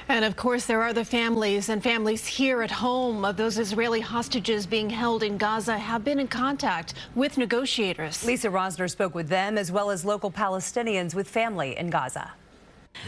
And of course, there are the families and families here at home of those Israeli hostages being held in Gaza have been in contact with negotiators. Lisa Rozner spoke with them as well as local Palestinians with family in Gaza.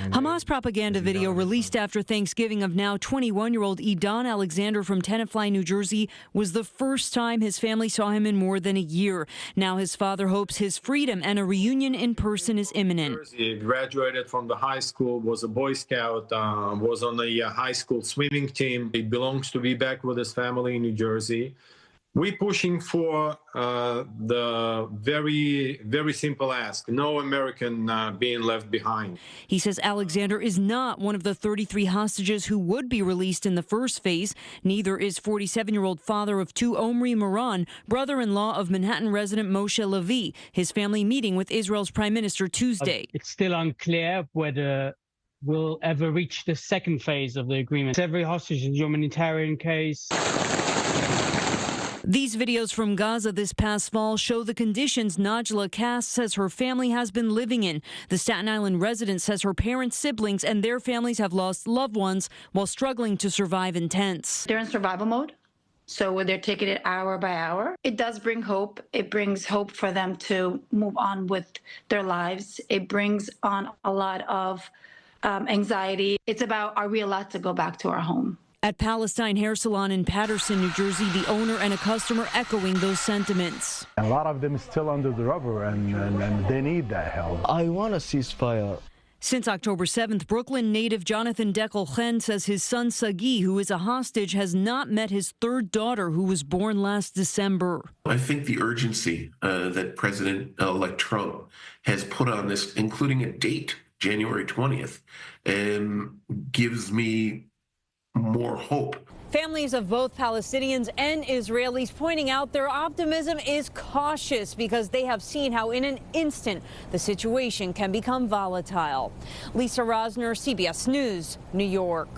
Hamas propaganda video released after Thanksgiving of now 21-year-old Idan Alexander from Tenafly, New Jersey, was the first time his family saw him in more than a year. Now his father hopes his freedom and a reunion in person is imminent. He graduated from the high school, was a Boy Scout, was on the high school swimming team. He belongs to be back with his family in New Jersey. We're pushing for the very simple ask, no American being left behind. He says Alexander is not one of the 33 hostages who would be released in the first phase. Neither is 47-year-old father of two Omri Moran, brother-in-law of Manhattan resident Moshe Levi. His family meeting with Israel's prime minister Tuesday. It's still unclear whether we'll ever reach the second phase of the agreement. Every hostage is a humanitarian case. These videos from Gaza this past fall show the conditions Najla Cass says her family has been living in. The Staten Island resident says her parents, siblings, and their families have lost loved ones while struggling to survive in tents. They're in survival mode, so they're taking it hour by hour. It does bring hope. It brings hope for them to move on with their lives. It brings on a lot of anxiety. It's about, are we allowed to go back to our home? At Palestine Hair Salon in Patterson, New Jersey, the owner and a customer echoing those sentiments. A lot of them are still under the rubber, and they need that help. I want a ceasefire. Since October 7th, Brooklyn native Jonathan Dekel-Chen says his son Sagi, who is a hostage, has not met his third daughter, who was born last December. I think the urgency that President-elect Trump has put on this, including a date, January 20th, gives me more hope. Families of both Palestinians and Israelis pointing out their optimism is cautious because they have seen how in an instant the situation can become volatile. Lisa Rozner, CBS News, New York.